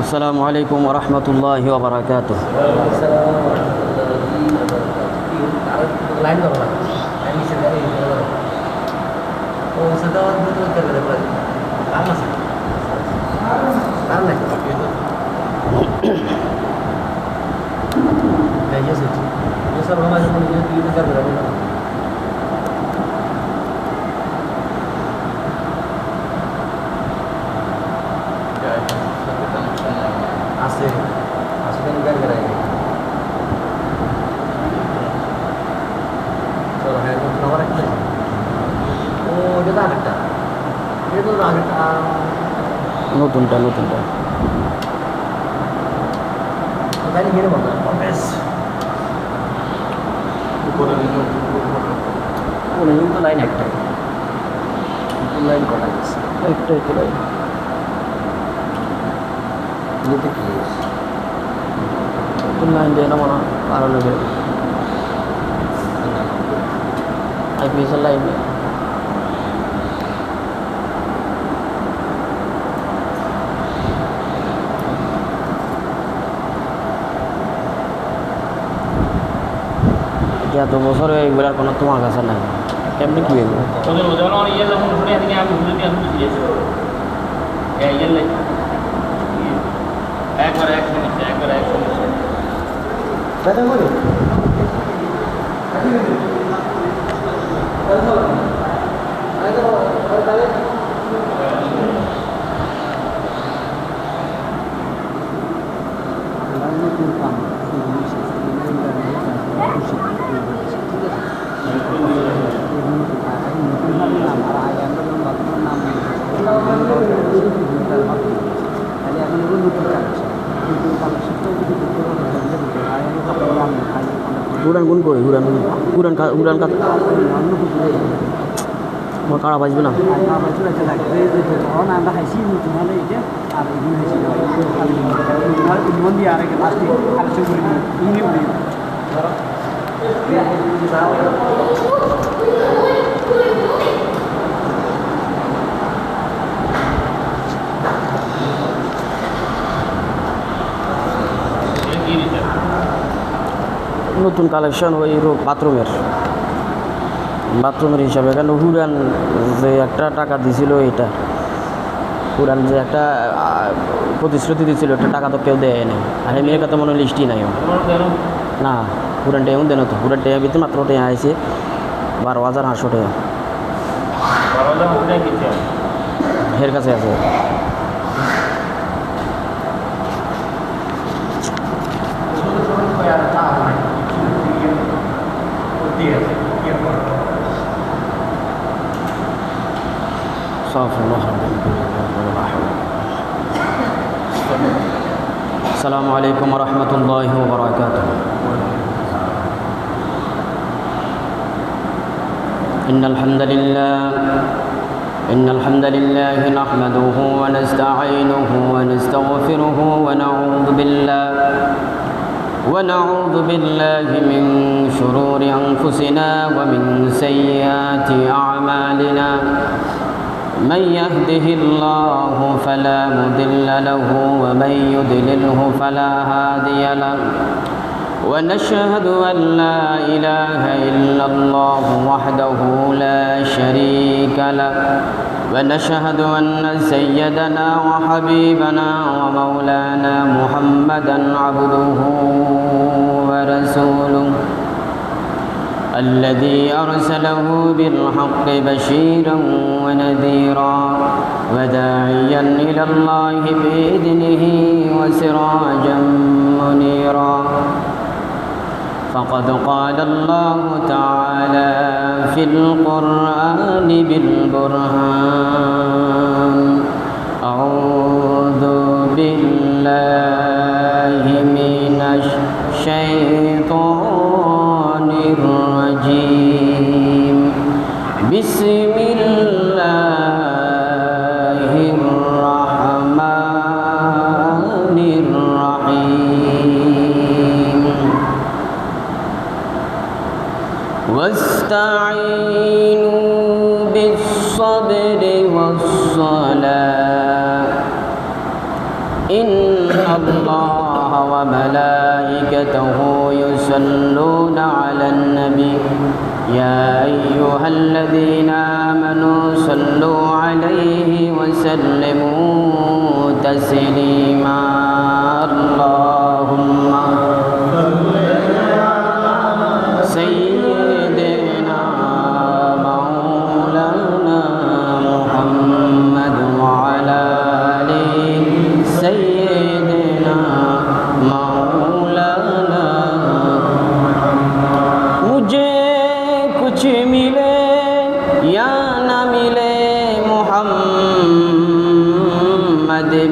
আসসালামু আলাইকুম ওয়া রাহমাতুল্লাহি ওয়া বারাকাতুহু। লাইন করো না, লাইন নিচে ও সেটা দুটো করে দেবো কাম আছে কাম নাই এই যে স্যার আমরা যখন এই দুটো করে দেবো আছে আছে কেন গাড়ি করে চলো হ্যাঁ নবার একটা ও এটা আরেকটা এটা তো আরেকটা নতুনটা গাড়ি গেলে বলতো বেশ উপরে কিন্তু লাইন একটাই লাইন কটা গেছে একটাই তো লাইন। নিতে কি নতুন লাইন দিয়ে না মনে আরো লেগে আইপিএসের লাইন দিয়ে এত বছর এগুলার কোনো তোমার কাছে নাই, কেমনি কি এগুলো উড়ান কোন কই উড়ান আমার কারা বাজবে না নতুন কালেকশন ওই বাথরুমের হিসাবে, কেন হুরান যে একটা টাকা দিছিল, এটা হুরান যে একটা প্রতিশ্রুতি দিছিল, একটা টাকা তো কেউ দেয় নাই। আর মেয়ের কথা মনে লিস্টই নাই না। হুরান টেয়াও দেন তো, হুরান টেয়া ভিতরে মাত্র টেয়া আইছে 12,500 টাকা এর কাছে আছে। السلام عليكم ورحمة الله وبركاته. إن الحمد لله نحمده ونستعينه ونستغفره ونعوذ بالله من شرور أنفسنا ومن سيئات أعمالنا. من يهده الله فلا مضل له ومن يضلله فلا هادي له. ونشهد أن لا إله إلا الله وحده لا شريك له. ونشهد أن سيدنا وحبيبنا ومولانا محمدا عبده ورسوله الذي أرسله بالحق بشيرا ونذيرا وداعيا إلى الله بإذنه وسراجا منيرا. فقد قال الله تعالى في القرآن بالبرهان: أعوذ بالله من الشيطان الرجيم. بسم الله الرحمن الرحيم. واستعينوا بالصبر والصلاة إن الله وملائكته يصلون على النبي يا أيها الذين آمنوا صلوا عليه وسلموا تسليما اللهم سيدنا مولانا محمد وعلى آله سيدنا مولانا मुझे कुछ मिले या न मिले मोहम्मद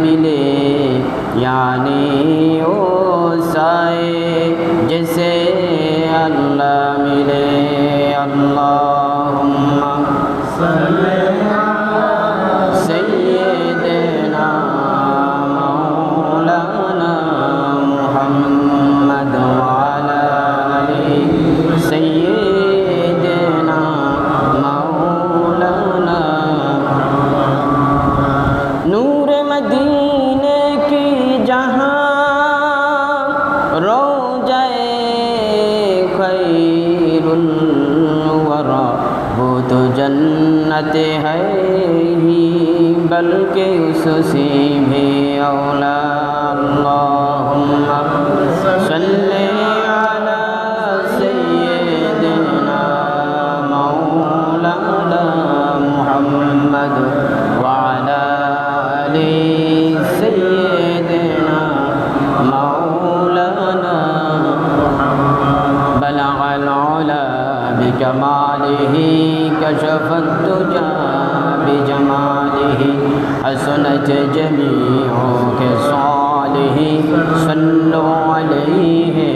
मिले यानी ओ साए जैसे अल्लाह मिले अल्लाहुम्मा सय्यिदना मौलाना मुहम्मद वाला आलिहि सय्यिदना मौलाना नूर मदीने की जहां रोज़ाए खैरुल वरा वो तो जन्नत है ही बल्कि उससे भी औला अल्लाहुम्मा सल्ली अला सय्यिदिना मौलाना मुहम्मद वअला आलि सय्यिदिना मौलाना बलगल उला बिकमालिहि कशफत तुजा बिजमालिहि हसनत जमीउ खिसालिहि सल्लु अलैहि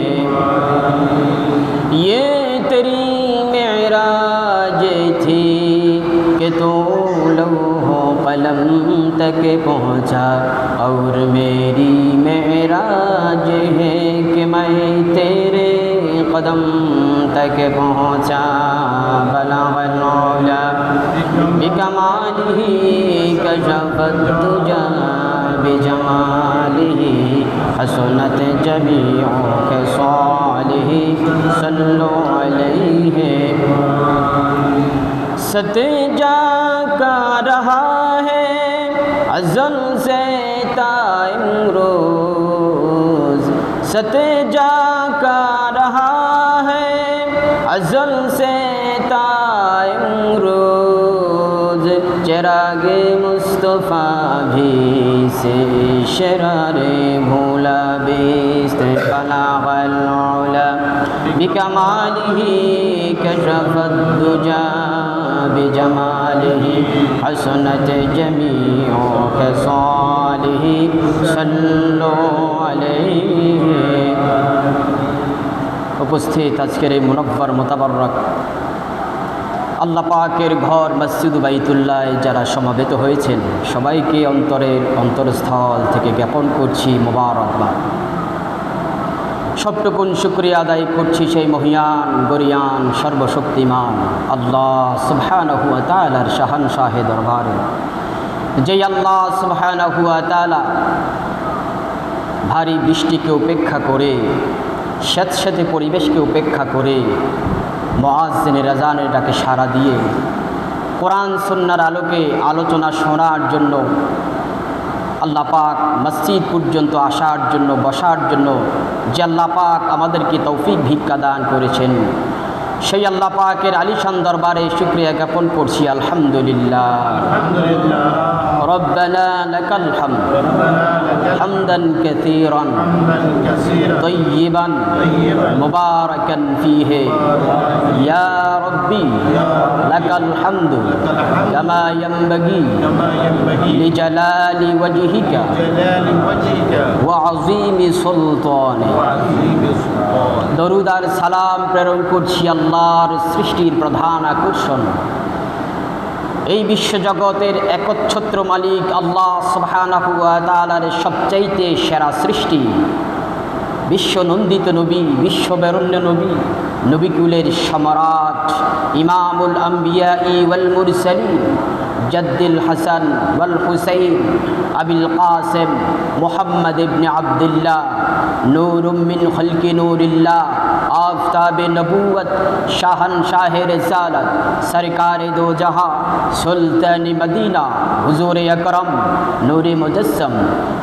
ये तेरी मेराज थी कि तू लौहो कलम तक पहुँचा और मेरी मेराज है कि मैं तेरे कदम तक पहुँचा बलगल उला बिकमालिहि कशफत तुजा बिजमालिहि हसनत जमीउ खिसालिहि सल्लु अलैहि सतजा का रहा है अज़ल से ता इमरोज़ सतजा का रहा है अज़ल से ता इमरोज़ चिरागे मुस्तफ़ा भी से शरारे भोला बेस्त बलगल उला बिकमालिहि कशफत दुजा बिजमालिहि हसनत जमीउ खिसालिहि सल्लु अलैहि उपस्थित আজকের এই মুনব্বর মুতাবাররক আল্লাহ পাকের ঘর মসজিদ বাইতুল্লাহ যারা সমাবেত হয়েছেন সবাইকে অন্তরের অন্তরস্থল থেকে জ্ঞাপন করছি মোবারকবাদ সবটুকুন শুকরিয়া আদায় করছি সেই মহিয়ান গরিয়ান সর্বশক্তিমান আল্লাহ সুবহানাহু ওয়া তাআলার শাহানশাহে দরবারে যেই আল্লাহ সুবহানাহু ওয়া তাআলা ভারী বৃষ্টিকে উপেক্ষা করে স্যাঁতস্যাঁতে পরিবেশকে উপেক্ষা করে মুয়াজ্জিনের আযানের ডাকে সাড়া দিয়ে কোরআন সুন্নাহর আলোকে আলোচনা শোনার জন্য আল্লাহ পাক মসজিদ পর্যন্ত আসার জন্য বসার জন্য যে আল্লাহ পাক আমাদেরকে তৌফিক ভিক্ষা দান করেছেন সেই আল্লাহ পাকের আলিশান দরবারে শুকরিয়া জ্ঞাপন করছি আলহামদুলিল্লাহ রব্বানা লাকাল হামদ হামদান কাসীরান তাইয়িবান মুবারাকান ফীহি ইয়া রব্বি লাকাল হামদু কামা ইয়ানবাগি লিজালালি ওয়াজহিকা ওয়া আযীমি সুলতানিক দরুদ আর সালাম প্রেরণ করছি আল্লাহর সৃষ্টির প্রধান আকর্ষণ এই বিশ্বজগতের একচ্ছত্র মালিক আল্লাহ সুবহানাহু ওয়া তাআলার সবচাইতে সেরা সৃষ্টি বিশ্বনন্দিত নবী বিশ্ববরেণ্য নবী নবীকুলের সম্রাট ইমামুল আম্বিয়া ওয়াল মুরসালিন जद्दिल हसन वल हुसैन अबिल कासिम मोहम्मद इब्न अब्दुल्लाह नूरुम मिन खल्क़ि नूरिल्लाह आफ़ताब नबूवत शाहनशाह रिसालत सरकार दो जहां सुल्तान मदीना हुजूर अकरम नूर मुजस्सम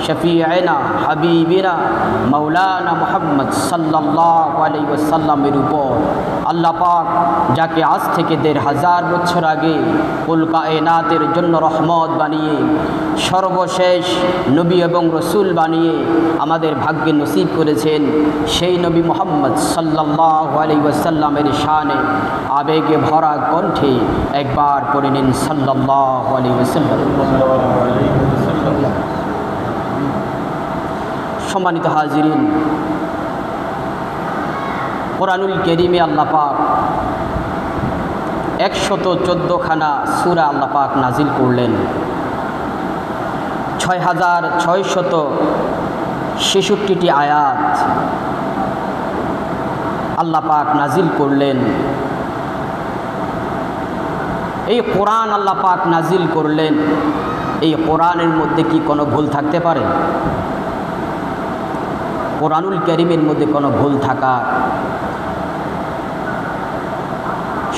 शफीअना हबीबिना मौलाना मोहम्मद सल्लल्लाहु अलैहि वसल्लमेर উপর আল্লাহ পাক যাকে আজ থেকে ১৫০০ বছর আগে কুল কায়নাতের জন্য রহমত বানিয়ে সর্বশেষ নবী এবং রসুল বানিয়ে আমাদের ভাগ্যে নসিব করেছেন সেই নবী মোহাম্মদ সাল্লাল্লাহু আলাইহি ওয়াসাল্লামের শানে আবেগে ভরা কণ্ঠে একবার পড়ে নিন সাল্লাল্লাহু আলাইহি ওয়াসাল্লাম। সম্মানিত হাজিরিন, কোরআনুল কারীমে আল্লাহ পাক ১১৪খানা সূরা আল্লাহ পাক নাজিল করলেন। ৬৬৬৬টি আয়াত আল্লাহ পাক নাজিল করলেন। এই কোরআন আল্লাহ পাক নাজিল করলেন, এই কোরআনের মধ্যে কি কোনো ভুল থাকতে পারে? কোরআনুল কারীমের মধ্যে কোনো ভুল থাকা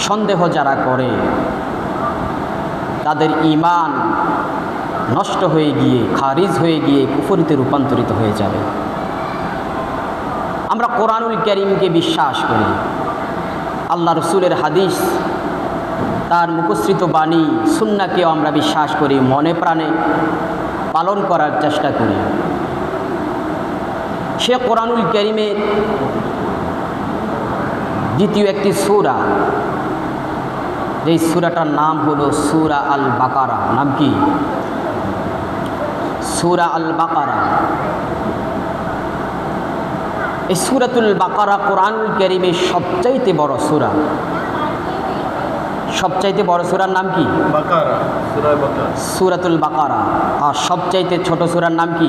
সন্দেহ যারা করে তাদের ঈমান নষ্ট হয়ে গিয়ে খারিজ হয়ে গিয়ে কুফরিতে রূপান্তরিত হয়ে যাবে। আমরা কোরআনুল কারীমকে বিশ্বাস করি, আল্লাহ রসুলের হাদিস তার মুখশ্রিত বাণী সুন্নাহকেও আমরা বিশ্বাস করি, মনে প্রাণে পালন করার চেষ্টা করি। সে কোরআনুল কারীমের দ্বিতীয় একটি সূরা, যেই সূরাটার নাম হলো সূরা আল বাকারা। নাম কি? সূরা আল বাকারা। এই সূরাতুল বাকারা কোরআনুল কারীমের সবচাইতে বড় সূরা। সবচাইতে বড় সূরার নাম কি? বাকারা, সূরা বাকারা। সূরাতুল বাকারা। আর সবচাইতে ছোট সূরার নাম কি?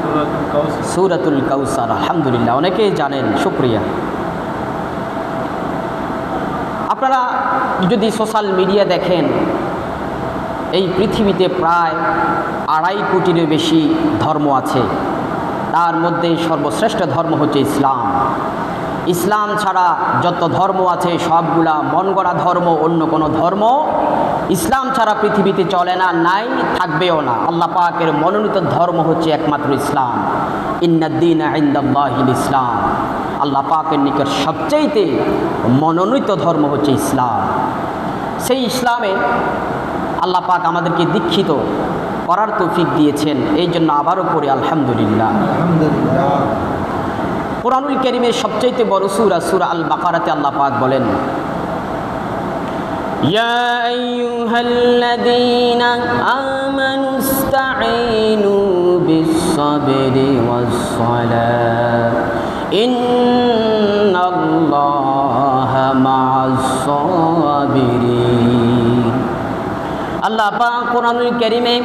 সূরাতুল কাউসার। সূরাতুল কাউসার। আলহামদুলিল্লাহ, অনেকেই জানেন, শুকরিয়া। আপনারা যদি সোশ্যাল মিডিয়া দেখেন, এই পৃথিবীতে প্রায় ২.৫ কোটিরও বেশি ধর্ম আছে। তার মধ্যে সর্বশ্রেষ্ঠ ধর্ম হচ্ছে ইসলাম। ইসলাম ছাড়া যত ধর্ম আছে সবগুলা মন গড়া ধর্ম, অন্য কোনো ধর্ম ইসলাম ছাড়া পৃথিবীতে চলে না, নাই, থাকবেও না। আল্লাহ পাকের মনোনীত ধর্ম হচ্ছে একমাত্র ইসলাম। ইন্নাদ-দীনা ইনদাল্লাহিল ইসলাম। আল্লাহ পাকের নিকট সবচেয়ে মনোনীত ধর্ম হচ্ছে ইসলাম। সেই ইসলামে আল্লাহ পাক আমাদেরকে দীক্ষিত করার তৌফিক দিয়েছেন, এই জন্য আবারও পড়ি আলহামদুলিল্লাহ। কোরআনুল কারীমের সবচেয়ে বড় সূরা সূরা আল বাকারাতে আল্লাহ পাক বলেন, ইয়া আইয়ুহাল্লাযীনা আমানুস্তাঈনু বিস-সাবরি ওয়াস-সালাহ ইন্নাল্লাহা মা'আস-সাবিরিন। আল্লাহ পাক কোরআনুল কারীমে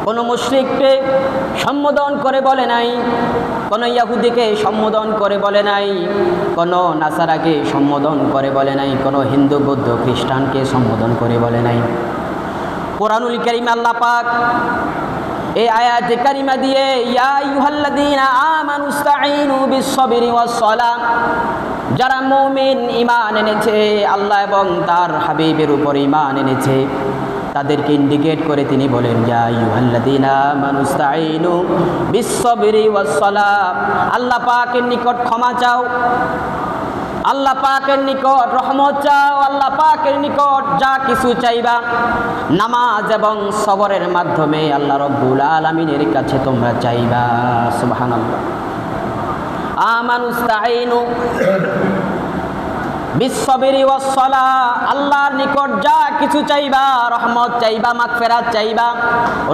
কোনো মুশরিককে সম্বোধন করে বলে নাই, কোনো ইহুদিকে সম্বোধন করে বলে নাই, কোনো নাসারাকে সম্বোধন করে বলে নাই, কোনো হিন্দু বৌদ্ধ খ্রিস্টানকে সম্বোধন করে বলে নাই। কোরআনুল কারীমে আল্লাহ পাক এই আয়াতে কারিমা দিয়ে ইয়া আইয়ুহাল্লাযীনা আমানুস্তাঈনু বিস-সাবরি ওয়াস-সালাহ, যারা মুমিন, ঈমান এনেছে, আল্লাহ এবং তার হাবিবের উপর ঈমান এনেছে, তাদেরকে ইন্ডিকেট করে তিনি বলেন ইয়া আইয়ুহাল্লাযীনা আমানুস্তাঈনু বিস-সাবরি ওয়াস-সালাহ। আল্লাহ পাকের নিকট ক্ষমা চাও, আল্লাহ পাকের নিকট রহমত চাও, আল্লাহ পাকের নিকট যা কিছু চাইবা নামাজ এবং সবরের মাধ্যমে আল্লাহ রব্বুল আলামিনের কাছে তোমরা চাইবা। সুবহানাল্লাহ। আমানুস্তাঈনু বিস-সাবরি ওয়াস-সালাহ, আল্লাহর নিকট যা কিছু চাইবা, রহমত চাইবা, মাগফিরাত চাইবা,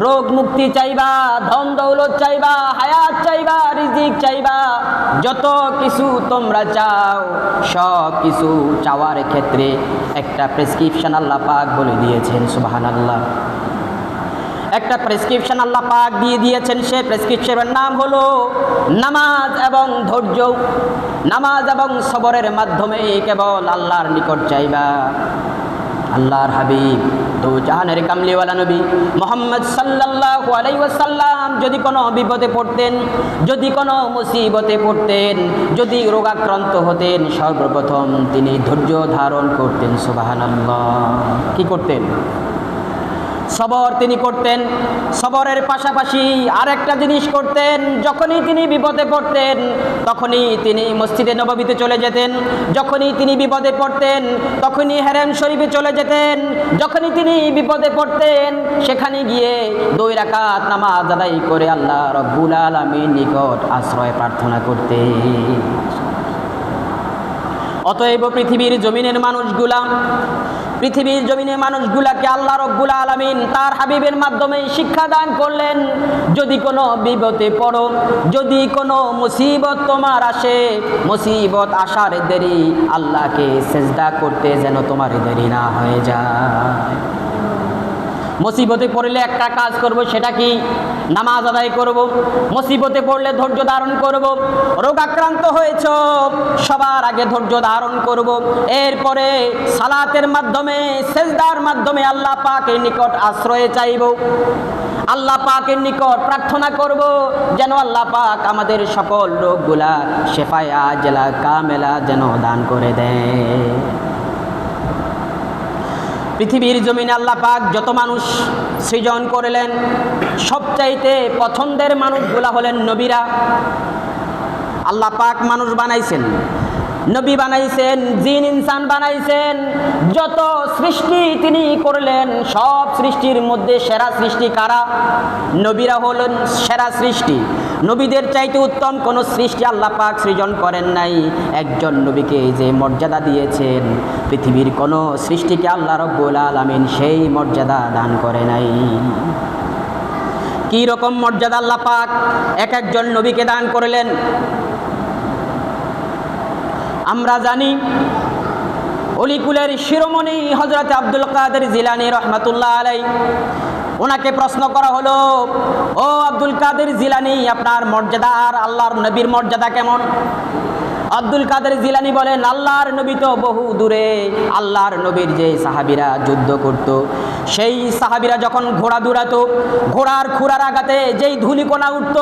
রোগ মুক্তি চাইবা, ধন দৌলত চাইবা, হায়াত চাইবা, রিজিক চাইবা, যত কিছু তোমরা চাও সব কিছু চাওয়ার ক্ষেত্রে একটা প্রেসক্রিপশন আল্লাহ পাক বলে দিয়েছেন। সুবহানাল্লাহ। একটা প্রেসক্রিপশন আল্লাহ পাক দিয়ে দিয়েছেন, সেই প্রেসক্রিপশনের নাম হলো নামাজ এবং ধৈর্য। নামাজ এবং সবরের মাধ্যমে কেবল আল্লাহর নিকট চাইবা। আল্লাহর হাবিব দু জাহানের কামলিওয়ালা নবী মুহাম্মদ সাল্লাল্লাহু আলাইহি ওয়াসাল্লাম যদি কোনো বিপদে পড়তেন, যদি কোনো মুসিবতে পড়তেন, যদি রোগাক্রান্ত হতেন, সর্বপ্রথম তিনি ধৈর্য ধারণ করতেন। সুবহানাল্লাহ। কি করতেন? সবর তিনি করতেন। সবরের পাশাপাশি আরেকটা জিনিস করতেন, যখনই তিনি বিপদে পড়তেন তখনই তিনি মসজিদে নববীতে চলে যেতেন, যখনই তিনি বিপদে পড়তেন তখনই হেরেম শরীফে চলে যেতেন, যখনই তিনি বিপদে পড়তেন সেখানে গিয়ে 2 রাকাত নামাজ আদায় করে আল্লাহ রব্বুল আলামিন নিকট আশ্রয় প্রার্থনা করতেন। অতএব পৃথিবীর জমিনের মানুষগুলাকে আল্লাহ রব্বুল আলামিন তার হাবিবের মাধ্যমে শিক্ষা দান করলেন, যদি কোনো বিপদে পড়ো, যদি কোনো মুসিবত তোমার আসে, মুসিবত আসার দেরি আল্লাহকে সেজদা করতে যেন তোমার দেরি না হয়ে যায়। মুসিবতে পড়লে একটা কাজ করব, সেটা কি? নামাজ আদায় করব। মুসিবতে পড়লে ধৈর্য ধারণ করব। রোগাক্রান্ত হয়েছ, সবার আগে ধৈর্য ধারণ করব। এরপরে সালাতের মাধ্যমে, সেজদার মাধ্যমে আল্লাহ পাকের নিকট আশ্রয় চাইব, আল্লাহ পাকের নিকট প্রার্থনা করব যেন আল্লাহ পাক আমাদের সকল রোগগুলা শেফায়ে আজলা কামেলা যেন দান করে দেয়। পৃথিবীর জমিনে আল্লাহ পাক যত মানুষ সৃজন করলেন, সবচাইতে পছন্দের মানুষগুলা হলেন নবীরা। আল্লাহ পাক মানুষ বানাইছেন, নবী বানাইছেন, জিন ইনসান বানাইছেন, যত সৃষ্টি তিনি করলেন সব সৃষ্টির মধ্যে সেরা সৃষ্টি কারা? নবীরা হলেন সেরা সৃষ্টি। নবীদের চাইতে উত্তম কোন সৃষ্টি আল্লাহ পাক সৃজন করেন নাই। একজন নবীকে যে মর্যাদা দিয়েছেন, পৃথিবীর কোন সৃষ্টিকে আল্লাহ রব্বুল আলামিন সেই মর্যাদা দান করে নাই। কি রকম মর্যাদা আল্লাহ পাক এক একজন নবীকে দান করলেন? আমরা জানি অলিকুলের শিরোমণি হযরত আব্দুল কাদের জিলানী রাহমাতুল্লাহ আলাইহি, ওনাকে প্রশ্ন করা হলো, ও আব্দুল কাদের জিলানী, আপনার মর্যাদা আর আল্লাহর নবীর মর্যাদা কেমন? আব্দুল কাদের জিলানী বলেন, আল্লাহর নবী তো বহু দূরে। আল্লাহর নবীর যে সাহাবীরা যুদ্ধ করত, সেই সাহাবীরা যখন ঘোড়া দৌড়াতো, ঘোড়ার খুরার আঘাতে যেই ধূলিকণা উঠত,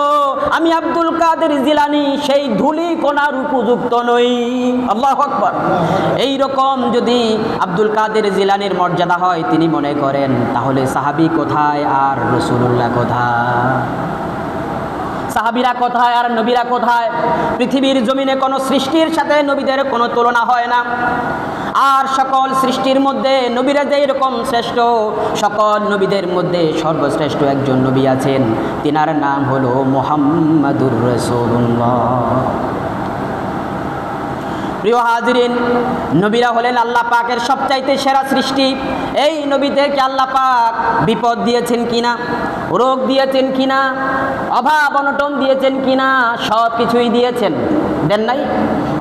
আমি আব্দুল কাদের জিলানী সেই ধূলিকণার উপযুক্ত নই। আল্লাহু আকবার। এই রকম যদি আব্দুল কাদের জিলানীর মর্যাদা হয়, তিনি মনে করেন তাহলে সাহাবী কোথায় আর রাসূলুল্লাহ কোথায়? সাহাবীরা কোথায় আর নবীরা কোথায়? পৃথিবীর জমিনে কোনো সৃষ্টির সাথে নবীদের কোনো তুলনা হয় না। আর সকল সৃষ্টির মধ্যে নবীরা যেই রকম শ্রেষ্ঠ, সকল নবীদের মধ্যে সর্বশ্রেষ্ঠ একজন নবী আছেন, তিনার নাম হলো মুহাম্মাদুর রাসূলুল্লাহ। প্রিয় হাজিরিন, নবীরা হলেন আল্লাহ পাকের সবচাইতে সেরা সৃষ্টি। এই নবীদেরকে আল্লাহ পাক বিপদ দিয়েছেন কিনা, রোগ দিয়েছেন কিনা, অভাব অনটন দিয়েছেন কিনা? সব কিছুই দিয়েছেন, দেন নাই?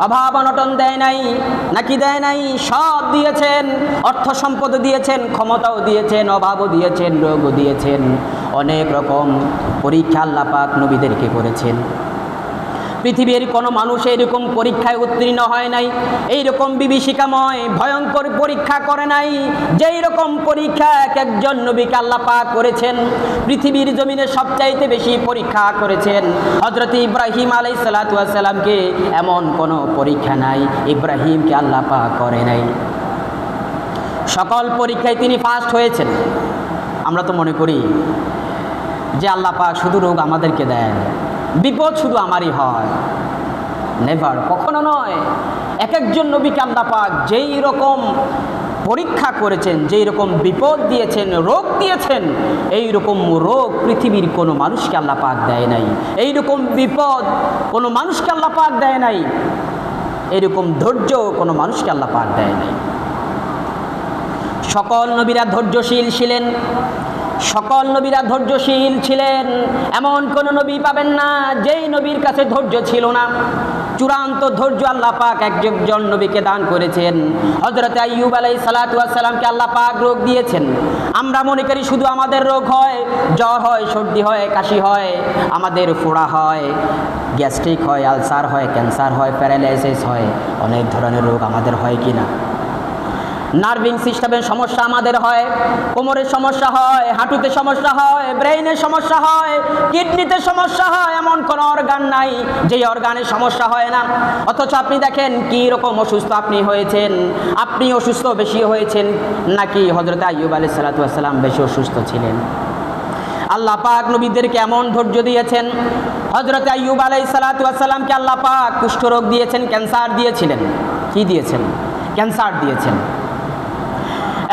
অভাব অনটন দেয় নাই নাকি দেয় নাই? সব দিয়েছেন। অর্থ সম্পদ দিয়েছেন, ক্ষমতাও দিয়েছেন, অভাবও দিয়েছেন, রোগও দিয়েছেন। অনেক রকম পরীক্ষা আল্লাহ পাক নবীদেরকে করেছেন। পৃথিবীর কোনো মানুষ এইরকম পরীক্ষায় উত্তীর্ণ হয় নাই, এইরকম বিভীষিকাময় ভয়ঙ্কর পরীক্ষা করে নাই যেই রকম পরীক্ষা এক একজন নবীকে আল্লাহ পাক করেছেন। পৃথিবীর জমিনে সবচাইতে বেশি পরীক্ষা করেছেন হযরত ইব্রাহিম আলাইহিস সালাতু ওয়াস সালামকে। এমন কোনো পরীক্ষা নাই ইব্রাহিমকে আল্লাহ পাক করে নাই। সকল পরীক্ষায় তিনি ফার্স্ট হয়েছেন। আমরা তো মনে করি যে আল্লাহ পাক শুধু রোগ আমাদেরকে দেন, বিপদ শুধু আমারই হয়। নেভার, কখনো নয়। এক একজন নবীকে আল্লাহ পাক যেই রকম পরীক্ষা করেছেন, যেই রকম বিপদ দিয়েছেন, রোগ দিয়েছেন, এই রকম রোগ পৃথিবীর কোনো মানুষকে আল্লাহ পাক দেয় নাই। এই রকম বিপদ কোনো মানুষকে আল্লাহ পাক দেয় নাই। এরকম ধৈর্য কোনো মানুষকে আল্লাহ পাক দেয় নাই। সকল নবীরা ধৈর্যশীল ছিলেন, সকল নবীরা ধৈর্যশীল ছিলেন। এমন কোন নবী পাবেন না যেই নবীর কাছে ধৈর্য ছিল না। চূড়ান্ত ধৈর্য আল্লাহ পাক একজন নবীকে দান করেছেন। হযরত আইয়ুব আলাইহিস সালাতু ওয়াস সালামকে আল্লাহ পাক রোগ দিয়েছেন। আমরা মনে করি শুধু আমাদের রোগ হয়, জ্বর হয়, সর্দি হয়, কাশি হয়, আমাদের ফোড়া হয়, গ্যাস্ট্রিক হয়, আলসার হয়, ক্যান্সার হয়, প্যারালাইসিস হয়, অনেক ধরনের রোগ আমাদের হয় কি না? নার্ভিং সিস্টেমের সমস্যা আমাদের হয়, কোমরের সমস্যা হয়, হাঁটুতে সমস্যা হয়, ব্রেইনের সমস্যা হয়, কিডনিতে সমস্যা হয়, এমন কোনো অর্গান নাই যে অর্গানের সমস্যা হয় না। অথচ আপনি দেখেন কি রকম অসুস্থ আপনি হয়েছেন। আপনি অসুস্থ বেশি হয়েছেন নাকি হযরত আইয়ুব আলাইহিস সালাতু ওয়াস সালাম বেশি অসুস্থ ছিলেন? আল্লাহ পাক নবীদেরকে এমন ধৈর্য দিয়েছেন। হযরত আইয়ুব আলাইহিস সালাতু ওয়াস সালামকে আল্লাহ পাক কুষ্ঠরোগ দিয়েছেন, ক্যান্সার দিয়েছিলেন। কি দিয়েছেন? ক্যান্সার দিয়েছেন।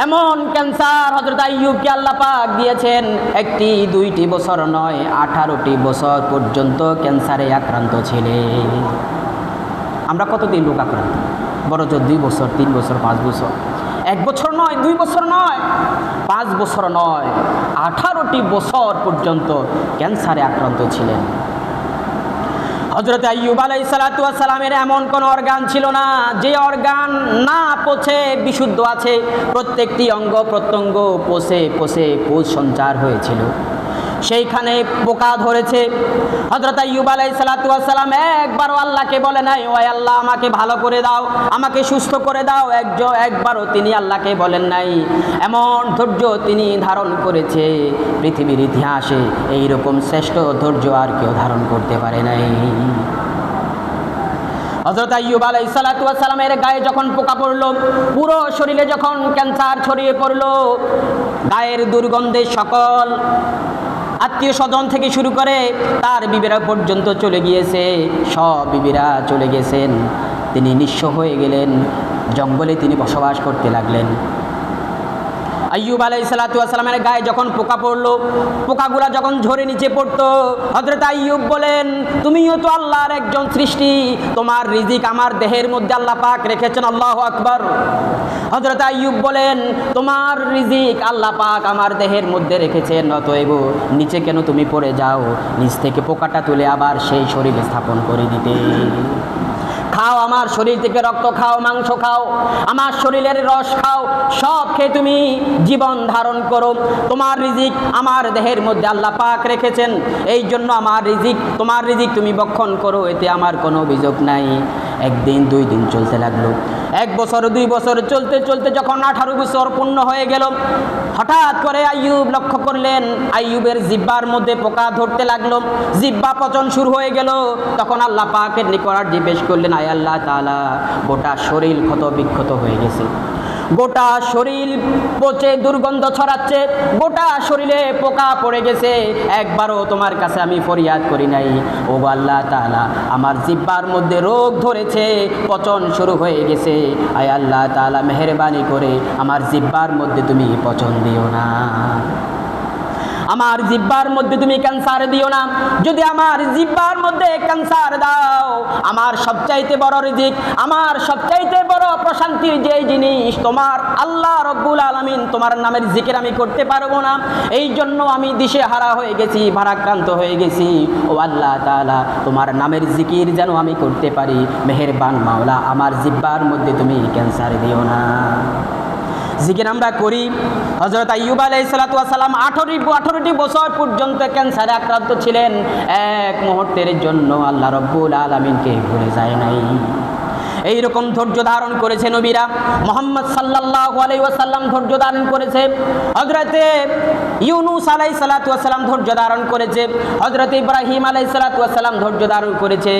এমন ক্যান্সার হযরত আইয়ুবকে আল্লাহ পাক দিয়েছেন, একটি দুইটি বছর নয়, 18টি বছর পর্যন্ত ক্যান্সারে আক্রান্ত ছিলেন। আমরা কতদিন রোগ আক্রান্ত? বড় জোর 2 বছর, 3 বছর, 5 বছর। 1 বছর নয়, 2 বছর নয়, 5 বছর নয়, 18টি বছর পর্যন্ত ক্যান্সারে আক্রান্ত ছিলেন। হযরত আইয়ুব আলাইহিস সালাতু ওয়াস সালামের এমন কোন অর্গান ছিল না যে অর্গান না পচে বিশুদ্ধ আছে। প্রত্যেকটি অঙ্গ প্রত্যঙ্গ পচে পচে কোষ সঞ্চার হয়েছিল, সেইখানে পোকা ধরেছে। হযরত আইয়ুব আলাইহিস সালাতু ওয়াস সালাম একবারও আল্লাহকে বলে নাই, ও আল্লাহ আমাকে ভালো করে দাও, আমাকে সুস্থ করে দাও। একবারও তিনি আল্লাহকে বলেন নাই। এমন ধৈর্য তিনি ধারণ করেছে, পৃথিবীর ইতিহাসে এইরকম শ্রেষ্ঠ ধৈর্য আর কেউ ধারণ করতে পারে নাই। হযরত আইয়ুব আলাইহিস সালাতু ওয়াস সালামের গায়ে যখন পোকা পড়লো, পুরো শরীরে যখন ক্যান্সার ছড়িয়ে পড়লো, গায়ের দুর্গন্ধে সকল আত্মীয় স্বজন থেকে শুরু করে তার বিবিরা পর্যন্ত চলে গিয়েছে, সব বিবিরা চলে গেছেন। তিনি নিঃস্ব হয়ে গেলেন, জঙ্গলে তিনি বসবাস করতে লাগলেন। আইয়ুব আলাইহিস সালাতু ওয়াস সালামের গায়ে যখন পোকা পড়লো, পোকাগুলা যখন ঝরে নিচে পড়তো, হযরত আইয়ুব বলেন, তুমিও তো আল্লাহর একজন সৃষ্টি, তোমার রিজিক আমার দেহের মধ্যে আল্লাহ পাক রেখেছেন। আল্লাহু আকবার। হযরত আইয়ুব বলেন, তোমার রিজিক আল্লাহ পাক আমার দেহের মধ্যে রেখেছেন, অতএব নিচে কেন তুমি পড়ে যাও? নিচ থেকে পোকাটা তুলে আবার সেই শরীরে স্থাপন করে দিতে। খাও, আমার শরীর থেকে রক্ত খাও, মাংস খাও, আমার শরীরের রস খাও, সব খেয়ে তুমি জীবন ধারণ করো। তোমার রিজিক আমার দেহের মধ্যে আল্লাহ পাক রেখেছেন, এই জন্য আমার রিজিক, তোমার রিজিক তুমি ভক্ষণ করো, এতে আমার কোনো অভিযোগ নাই। 1 দিন 2 দিন চলতে লাগলো। 1 বছর 2 বছর চলতে চলতে যখন 18 বছর পূর্ণ হয়ে গেল, হঠাৎ করে আইয়ুব লক্ষ্য করলেন আইয়ুবের জিহ্বার মধ্যে পোকা ধরতে লাগলো, জিহ্বা পচন শুরু হয়ে গেল। তখন আল্লাহ পাকের নিকট জিজ্ঞেস করলেন, আয় আল্লাহ তাআলা, গোটা শরীর ক্ষত বিক্ষত হয়ে গেছে, গোটা শরীর পচে দুর্গন্ধ ছড়াচ্ছে, গোটা শরীরে পোকা পড়ে গেছে, একবারও তোমার কাছে আমি ফরিয়াদ করি নাই। ও আল্লাহ তাআলা, আমার জিহ্বার মধ্যে রোগ ধরেছে, পচন শুরু হয়ে গেছে, আয় আল্লাহ তাআলা মেহেরবানি করে আমার জিহ্বার মধ্যে তুমি পচন দিও না, আমার জিহ্বার মধ্যে তুমি ক্যান্সার দিও না। যদি আমার জিহ্বার মধ্যে ক্যান্সার দাও, আমার সবচাইতে বড় রিজিক, আমার সবচাইতে বড় প্রশান্তির যে জিনিস তোমার আল্লাহ রব্বুল আলামিন, তোমার নামের জিকির আমি করতে পারবো না, এই জন্য আমি দিশেহারা হয়ে গেছি, ভারাক্রান্ত হয়ে গেছি। ও আল্লাহ তাআলা, তোমার নামের জিকির যেন আমি করতে পারি, মেহেরবান মাওলা, আমার জিহ্বার মধ্যে তুমি ক্যান্সার দিও না। জিকির আমরা করি। হযরত আইয়ুব আলাইহিস সালাতু ওয়াস সালাম 18টি বছর পর্যন্ত ক্যান্সারে আক্রান্ত ছিলেন, এক মুহূর্তের জন্য আল্লাহ রব্বুল আলামিনকে ভুলে যায় নাই। এইরকম ধৈর্য ধারণ করেছে নবীরা। মুহাম্মদ সাল্লাল্লাহু আলাইহি ওয়াসাল্লাম ধৈর্য ধারণ করেছে, হযরতে ইউনূস আলাইহিস সালাতু ওয়াস সালাম ধৈর্য ধারণ করেছে, হযরতে ইব্রাহিম আলাইহিস সালাতু ওয়াস সালাম ধৈর্য ধারণ করেছে,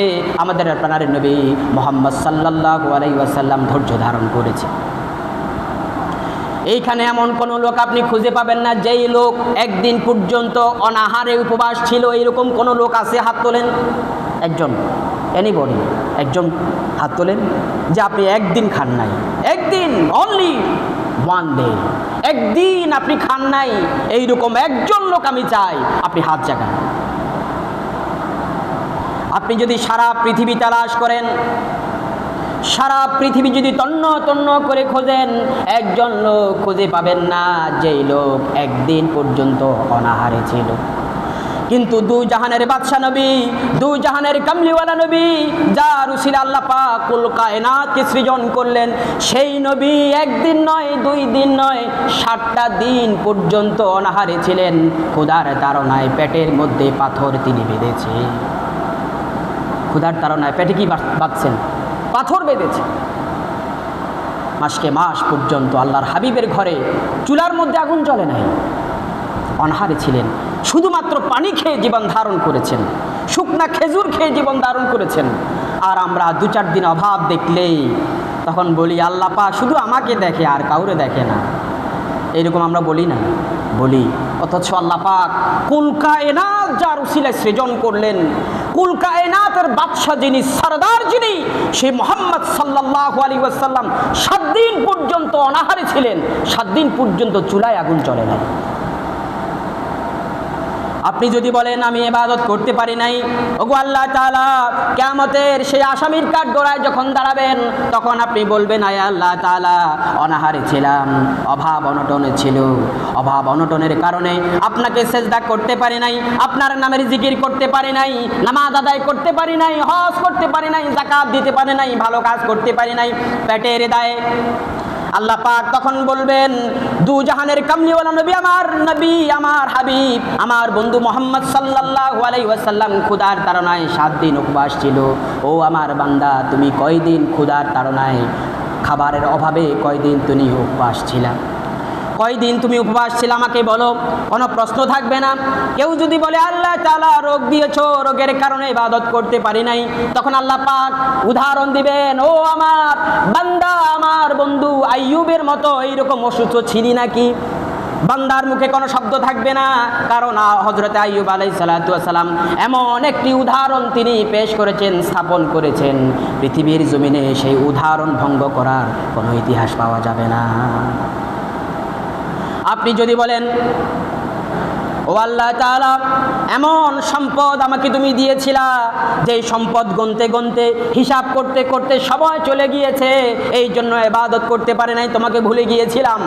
আমাদের প্রাণের নবী মুহাম্মদ সাল্লাল্লাহু আলাইহি ওয়াসাল্লাম ধৈর্য ধারণ করেছে। এইখানে এমন কোনো লোক আপনি খুঁজে পাবেন না যেই লোক একদিন পর্যন্ত অনাহারে উপবাস ছিল। এইরকম কোনো লোক আছে? হাত তোলেন একজন, এনিবডি, একজন হাত তোলেন যে আপনি একদিন খান নাই, একদিন, অনলি 1 ডে, একদিন আপনি খান নাই। এইরকম একজন লোক আমি চাই, আপনি হাত জাগান। আপনি যদি সারা পৃথিবী তালাশ করেন, সারা পৃথিবী যদি তন্ন তন্ন করে খোঁজেন, একজন লোক খুঁজে পাবেন না যেই লোক একদিন পর্যন্ত অনাহারে ছিল। কিন্তু 2 জাহানের বাদশা নবী, 2 জাহানের কামলিওয়ালা নবী, যার উসিলা আল্লাহ পাক কুল কায়নাতকে সৃজন করলেন, সেই নবী একদিন নয়, 2 দিন নয়, 7টা দিন পর্যন্ত অনাহারে ছিলেন। ক্ষুধার তাড়নায় পেটের মধ্যে পাথর তিনি বেঁধেছে। ক্ষুধার তাড়নায় পেটে কি বাঁধছেন? পাথর বেঁধেছে। মাসকে মাস পর্যন্ত আল্লাহর হাবিবের ঘরে চুলার মধ্যে আগুন জ্বলে নাই, অনাহারে ছিলেন, শুধুমাত্র পানি খেয়ে জীবন ধারণ করেছেন, শুকনা খেজুর খেয়ে জীবন ধারণ করেছেন। আর আমরা 2-4 দিন অভাব দেখলেই তখন বলি আল্লাহ পাক শুধু আমাকে দেখে আর কাউরে দেখে না, এইরকম আমরা বলি না? বলি। অথচ আল্লাহ পাক কুল কায়নাত যার উসিলায় সৃজন করলেন, কুল কায়নাতের বাদশা যিনি, সরদার যিনি, সেই মুহাম্মদ সাল্লাল্লাহু আলাইহি ওয়াসাল্লাম 7 দিন পর্যন্ত অনাহারে ছিলেন, 7 দিন পর্যন্ত চুলায় আগুন জ্বলে নাই। আপনি যদি বলেন আমি ইবাদত করতে পারি নাই, ওগো আল্লাহ তাআলা কিয়ামতের সেই আসামির কাঠগড়ায় যখন দাঁড়াবেন তখন আপনি বলবেন আয় আল্লাহ তাআলা অনাহারে ছিলাম, অভাব অনটনে ছিল, অভাব অনটনের কারণে আপনাকে সেজদা করতে পারি নাই, আপনার নামের জিকির করতে পারি নাই, নামাজ আদায় করতে পারি নাই, হজ করতে পারি নাই, যাকাত দিতে পারি নাই, ভালো কাজ করতে পারি নাই, পেটের দায়ে। আল্লাহ পাক তখন বলবেন দু জাহানের কামলিওয়ালা নবী, আমার হাবিব, আমার বন্ধু মুহাম্মদ সাল্লাল্লাহু আলাইহি ওয়াসাল্লাম ক্ষুধার তাড়নায় 7 দিন উপবাস ছিল। ও আমার বান্দা, তুমি কয়দিন ক্ষুধার তাড়নায়, খাবারের অভাবে কয়দিন তুমি উপবাস ছিলা? কয়দিন তুমি উপবাস ছিল আমাকে বলো, কোনো প্রশ্ন থাকবে না। কেউ যদি বলে আল্লাহ তাআলা রোগ দিয়েছো, রোগের কারণে ইবাদত করতে পারি নাই, তখন আল্লাহ পাক উদাহরণ দিবেন, ও আমার বান্দা, আমার বন্ধু আইয়ুবের মতো এইরকম অসুস্থ ছিলি নাকি? বান্দার মুখে কোনো শব্দ থাকবে না, কারণ হযরত আইয়ুব আলাইহিস সালাতু ওয়াস সালাম এমন একটি উদাহরণ তিনি পেশ করেছেন, স্থাপন করেছেন, পৃথিবীর জমিনে সেই উদাহরণ ভঙ্গ করার কোনো ইতিহাস পাওয়া যাবে না। আপনি যদি বলেন ও আল্লাহ তাআলা এমন সম্পদ আমাকে তুমি দিয়েছিলা, যেই সম্পদ গুনতে গুনতে, হিসাব করতে করতে সময় চলে গিয়েছে, এই জন্য ইবাদত করতে পারে নাই, তোমাকে ভুলে গিয়েছিলাম।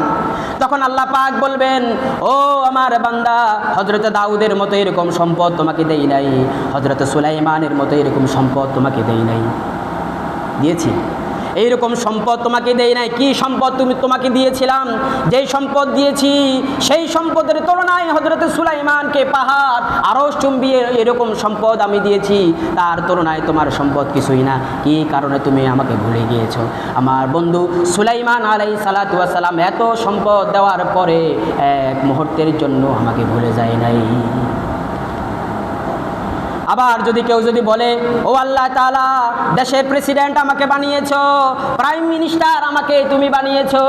তখন আল্লাহ পাক বলবেন, ও আমার বান্দা, হযরত দাউদের মতো এরকম সম্পদ তোমাকে দেই নাই, হযরত সুলাইমানের মতো এরকম সম্পদ তোমাকে দেই নাই। দিয়েছি এইরকম সম্পদ তোমাকে দেই নাই। কি সম্পদ তোমাকে দিয়েছিলাম? যেই সম্পদ দিয়েছি সেই সম্পদের তুলনায় হযরত সুলাইমানকে পাহাড় আরশ চুম্বিয়ে এরকম সম্পদ আমি দিয়েছি, তার তুলনায় তোমার সম্পদ কিছুই না। কি কারণে তুমি আমাকে ভুলে গিয়েছো? আমার বন্ধু সুলাইমান আলাইহিস সালাতু ওয়াস সালাম এত সম্পদ দেওয়ার পরে এক মুহূর্তের জন্য আমাকে ভুলে যায় নাই। আবার যদি কেউ যদি বলে ও আল্লাহ তাআলা দেশের প্রেসিডেন্ট আমাকে বানিয়েছো, প্রাইম মিনিস্টার আমাকে তুমি বানিয়েছো,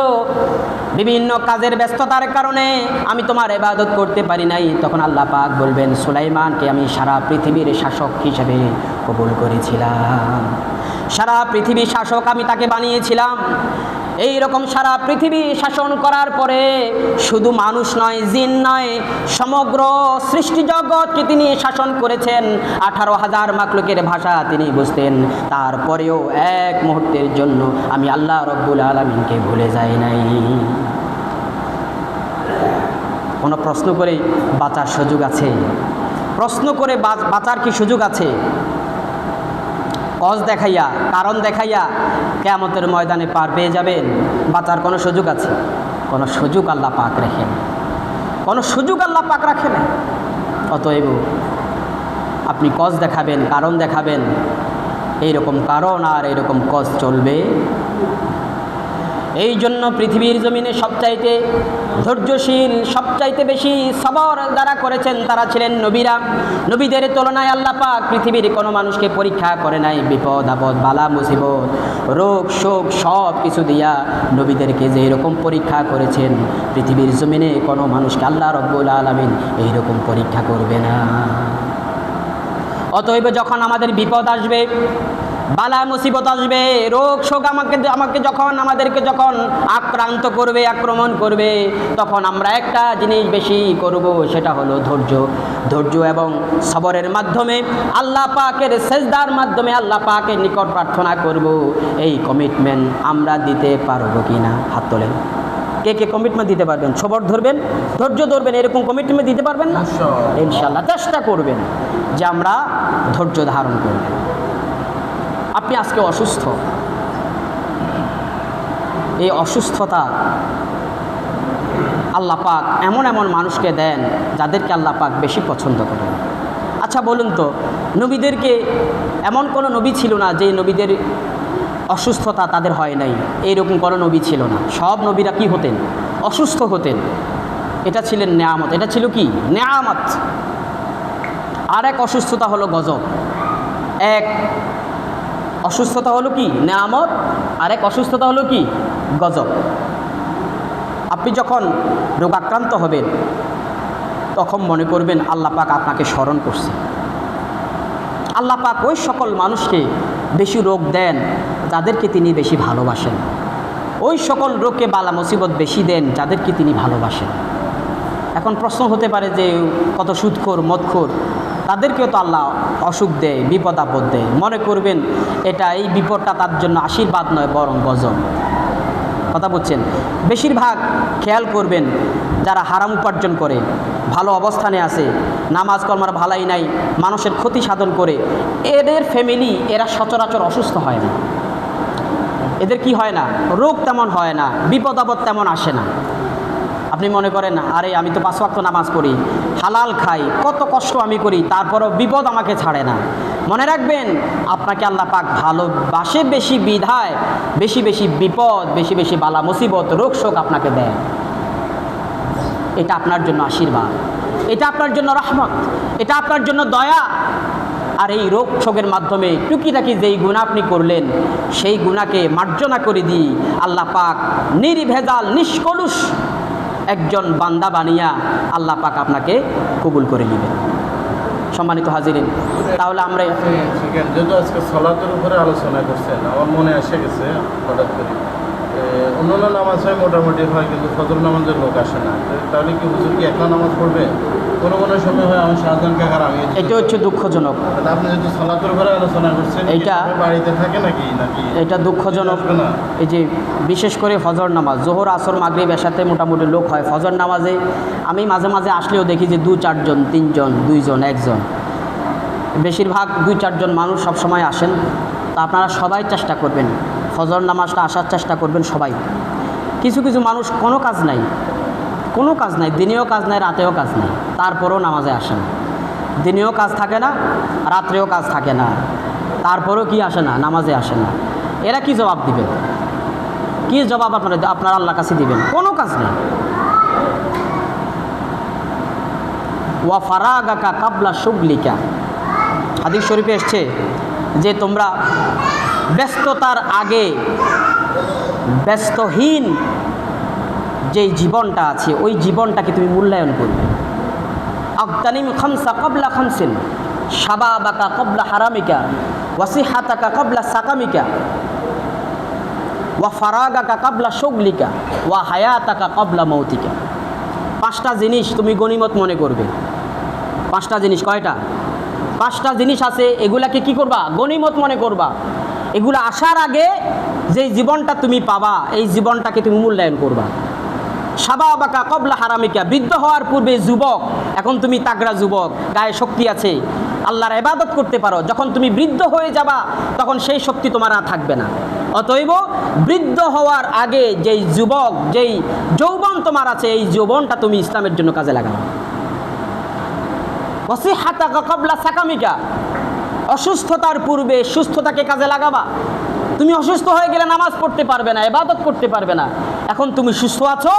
বিভিন্ন কাজের ব্যস্ততার কারণে আমি তোমার ইবাদত করতে পারি নাই, তখন আল্লাহ পাক বলবেন সুলাইমানকে আমি সারা পৃথিবীর শাসক হিসেবে কবুল করেছিলাম, সারা পৃথিবীর শাসক আমি তাকে বানিয়েছিলাম। এই রকম সারা পৃথিবী শাসন করার পরে শুধু মানুষ নয়, জিন নয়, সমগ্র সৃষ্টি জগৎকে তিনি শাসন করেছেন। 18,000 মাখলুকের ভাষা তিনি বুঝতেন, তারপরেও এক মুহূর্তের জন্য আমি আল্লাহ রব্বুল আলামিনকে ভুলে যাই নাই। কোনো প্রশ্ন করে বাঁচার সুযোগ আছে? প্রশ্ন করে বাঁচার কি সুযোগ আছে? কজ দেখাইয়া, কারণ দেখাইয়া কিয়ামতের ময়দানে পার পেয়ে যাবেন? বাঁচার কোনো সুযোগ আছে? কোনো সুযোগ আল্লাহ পাক রাখেন, কোনো সুযোগ আল্লাহ পাক রাখেন। অতএব আপনি কজ দেখাবেন, কারণ দেখাবেন, এইরকম কারণ আর এইরকম কজ চলবে। এই জন্য পৃথিবীর জমিনে সবচাইতে ধৈর্যশীল, সবচাইতে বেশি সবর যারা করেছেন তারা ছিলেন নবীরা। নবীদের তুলনায় আল্লাহ পাক পৃথিবীর কোনো মানুষকে পরীক্ষা করে নাই। বিপদ আপদ, বালা মুসিবত, রোগ শোক সব কিছু দিয়া নবীদেরকে যে এরকম পরীক্ষা করেছেন, পৃথিবীর জমিনে কোনো মানুষকে আল্লাহ রব্বুল আলামিন এইরকম পরীক্ষা করবে না। অতএব যখন আমাদের বিপদ আসবে, বালা মুসিবত আসবে, রোগ শোক আমাদেরকে যখন আক্রান্ত করবে, আক্রমণ করবে, তখন আমরা একটা জিনিস বেশি করব, সেটা হলো ধৈর্য। ধৈর্য এবং সবরের মাধ্যমে আল্লাহ পাকের সেজদার মাধ্যমে আল্লাহ পাকের নিকট প্রার্থনা করব। এই কমিটমেন্ট আমরা দিতে পারবো কি না? হাত তোলেন। কে কে কমিটমেন্ট দিতে পারবেন? সবর ধরবেন, ধৈর্য ধরবেন, এরকম কমিটমেন্ট দিতে পারবেন না? ইনশাআল্লাহ চেষ্টা করবেন যে আমরা ধৈর্য ধারণ করব। আপনি আজকে অসুস্থ, এই অসুস্থতা আল্লাহ পাক এমন এমন মানুষকে দেন যাদেরকে আল্লাহ পাক বেশি পছন্দ করেন। আচ্ছা বলুন তো, নবীদেরকে এমন কোনো নবী ছিল না যে নবীদের অসুস্থতা তাদের হয় নাই, এইরকম কোনো নবী ছিল না। সব নবীরা কি হতেন? অসুস্থ হতেন। এটা ছিলেন নেয়ামত। এটা ছিল কি? নেয়ামত। আর এক অসুস্থতা হলো গজব। এক অসুস্থতা হলো কি? নেয়ামত। আর এক অসুস্থতা হলো কি? গজব। আপনি যখন রোগাক্রান্ত হবেন তখন মনে করবেন আল্লাহ পাক আপনাকে স্মরণ করছে। আল্লাহ পাক ওই সকল মানুষকে বেশি রোগ দেন যাদেরকে তিনি বেশি ভালোবাসেন। ওই সকল রোগকে বালা মুসিবত বেশি দেন যাদেরকে তিনি ভালোবাসেন। এখন প্রশ্ন হতে পারে যে কত সুদখোর মদখোর তাদেরকেও তো আল্লাহ অসুখ দেয়, বিপদ আপদ দেয়। মনে করবেন এই বিপদটা তার জন্য আশীর্বাদ নয় বরং গজব। কথা বলছেন? বেশিরভাগ খেয়াল করবেন যারা হারাম উপার্জন করে, ভালো অবস্থানে আছে, নামাজ কর্মার ভালাই নাই, মানুষের ক্ষতি সাধন করে, এদের ফ্যামিলি এরা সচরাচর অসুস্থ হয় না। এদের কি হয় না? রোগ তেমন হয় না, বিপদ আপদ তেমন আসে না। আপনি মনে করেন আরে আমি তো 5 ওয়াক্ত নামাজ পড়ি, হালাল খাই, কত কষ্ট আমি করি, তারপরও বিপদ আমাকে ছাড়ে না। মনে রাখবেন আপনাকে আল্লাহ পাক ভালোবাসে বেশি বিধায় বেশি বেশি বিপদ, বেশি বেশি বালা মুসিবত, রোগ শোক আপনাকে দেয়। এটা আপনার জন্য আশীর্বাদ, এটা আপনার জন্য রহমত, এটা আপনার জন্য দয়া। আর এই রোগ শোকের মাধ্যমে টুকিটাকি যেই গুনাহ আপনি করলেন সেই গুনাহকে মার্জনা করে দিয়ে আল্লাহ পাক নির্ভেজাল নিষ্কলুষ একজন বান্দা বানিয়া আল্লাহ পাক আপনাকে কবুল করে নেবেন। সম্মানিত হাজিরিন, তাহলে আমরা যেহেতু আজকে সালাতের উপরে আলোচনা করছেন, আমার মনে এসে গেছে হঠাৎ করে অন্যান্য নামাজ হয় মোটামুটি হয়, কিন্তু ফজর নামাজের লোক আসে না। তাহলে কি হুজুর কি একলা নামাজ পড়বে? কোনো কোনো সময় হয় আমার শাহজাহান কাকার আমি, এটা হচ্ছে দুঃখজনক। আপনি যেহেতু সালাতের উপরে আলোচনা করছেন, এইটা বাড়িতে থাকে নাকি নাকি এটা দুঃখজনক। এই যে বিশেষ করে ফজর নামাজ, জোহর আসর মাগরিব এশাতে মোটামুটি লোক হয়। ফজর নামাজে আমি মাঝে মাঝে আসলেও দেখি যে 2-4 জন, 3 জন, 2 জন, 1 জন, বেশিরভাগ 2-4 জন মানুষ সবসময় আসেন। তা আপনারা সবাই চেষ্টা করবেন ফজর নামাজটা আসার চেষ্টা করবেন সবাই। কিছু কিছু মানুষ কোনো কাজ নাই, কোনো কাজ নাই, দিনেও কাজ নাই, রাতেও কাজ নাই, তারপরেও নামাজে আসে না। দিনেও কাজ থাকে না, রাত্রেও কাজ থাকে না, তারপরেও কি আসে না? নামাজে আসে না। এরা কি জবাব দিবেন? কি জবাব আপনারা আল্লাহর কাছে দিবেন? কোনো কাজ নেই। ওয়া ফারাগাকা কাবলা শুগলিকা, হাদিস শরীফে এসছে যে তোমরা ব্যস্ততার আগে ব্যস্তহীন যেই জীবনটা আছে ওই জীবনটাকে তুমি মূল্যায়ন করবে। আগতানিম খামসা কাবলা খামসিন, শাবাবাকা কাবলা হারামিকা, ওয়াসিহাতাকা কাবলা সাকামিকা, ওয়া ফারাগাকা কাবলা শুগলিকা, ওয়া হায়াতাকা কাবলা মৌতিকা। 5টা জিনিস তুমি গনিমত মনে করবে। 5টা জিনিস। কয়টা? 5টা জিনিস আছে, এগুলাকে কি করবা? গনিমত মনে করবা। এগুলো আসার আগে যেই জীবনটা তুমি পাবা এই জীবনটাকে তুমি মূল্যায়ন করবা। শাবাবাকা কবলা হারামিকা, বৃদ্ধ হওয়ার পূর্বে যুবক, এখন তুমি তাগড়া যুবক, গায়ে শক্তি আছে, আল্লাহর ইবাদত করতে পারো। যখন তুমি বৃদ্ধ হয়ে যাবা তখন সেই শক্তি তোমার আর থাকবে না। অতএব বৃদ্ধ হওয়ার আগে যেই যুবক, যেই যৌবন তোমার আছে এই যৌবনটা তুমি ইসলামের জন্য কাজে লাগাও। ওয়াসিহাতাকা কাবলা সাকামিকা, অসুস্থতার পূর্বে সুস্থতাকে কাজে লাগাবা। তুমি অসুস্থ হয়ে গেলে নামাজ পড়তে পারবে না, ইবাদত করতে পারবে না। এখন তুমি সুস্থ আছো,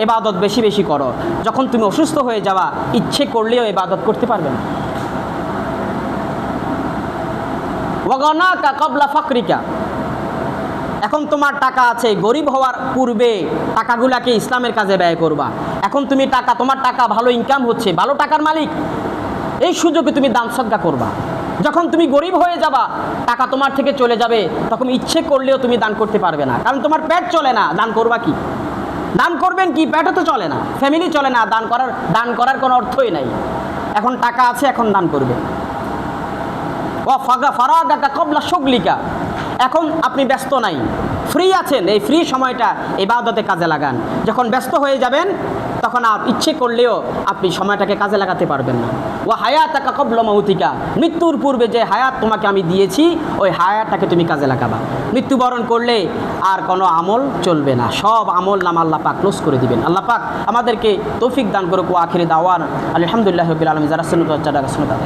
ইবাদত বেশি বেশি করো। যখন তুমি অসুস্থ হয়ে যাবা ইচ্ছে করলেও ইবাদত করতে পারবে না। ওয়াগানাকা কাবলা ফাকরিকা, এখন তোমার টাকা আছে, গরিব হওয়ার পূর্বে টাকাগুলাকে ইসলামের কাজে ব্যয় করবা। এখন তুমি তোমার টাকা ভালো ইনকাম হচ্ছে, ভালো টাকার মালিক, এই সুযোগে তুমি দান সদকা করবা। যখন তুমি গরিব হয়ে যাবা টাকা তোমার থেকে চলে যাবে তখন ইচ্ছে করলেও তুমি দান করতে পারবে না, কারণ তোমার পেট চলে না। দান করবা কি? দান করবেন কি? পেটও তো চলে না, ফ্যামিলি চলে না, দান করার কোনো অর্থই নাই। এখন টাকা আছে, এখন দান করবে। ওয়া ফারাগাকা কাবলা শুগলিকা, এখন আপনি ব্যস্ত নাই, ফ্রি আছেন, এই ফ্রি সময়টা ইবাদতে কাজে লাগান। যখন ব্যস্ত হয়ে যাবেন তখন ইচ্ছে করলেও আপনি সময়টাকে কাজে লাগাতে পারবেন না। ওয়া হায়াতাকা কাবলা মৌতিকা, মৃত্যুর পূর্বে যে হায়াত তোমাকে আমি দিয়েছি ওই হায়াতটাকে তুমি কাজে লাগাবা। মৃত্যুবরণ করলে আর কোনো আমল চলবে না, সব আমল নাম আল্লাহ পাক ক্লোজ করে দিবেন। আল্লাহ পাক আমাদেরকে তৌফিক দান করুক। ওয়া আখিরি দাওয়ানা আলহামদুলিল্লাহি রাব্বিল আলামিন। যারা সুন্নাত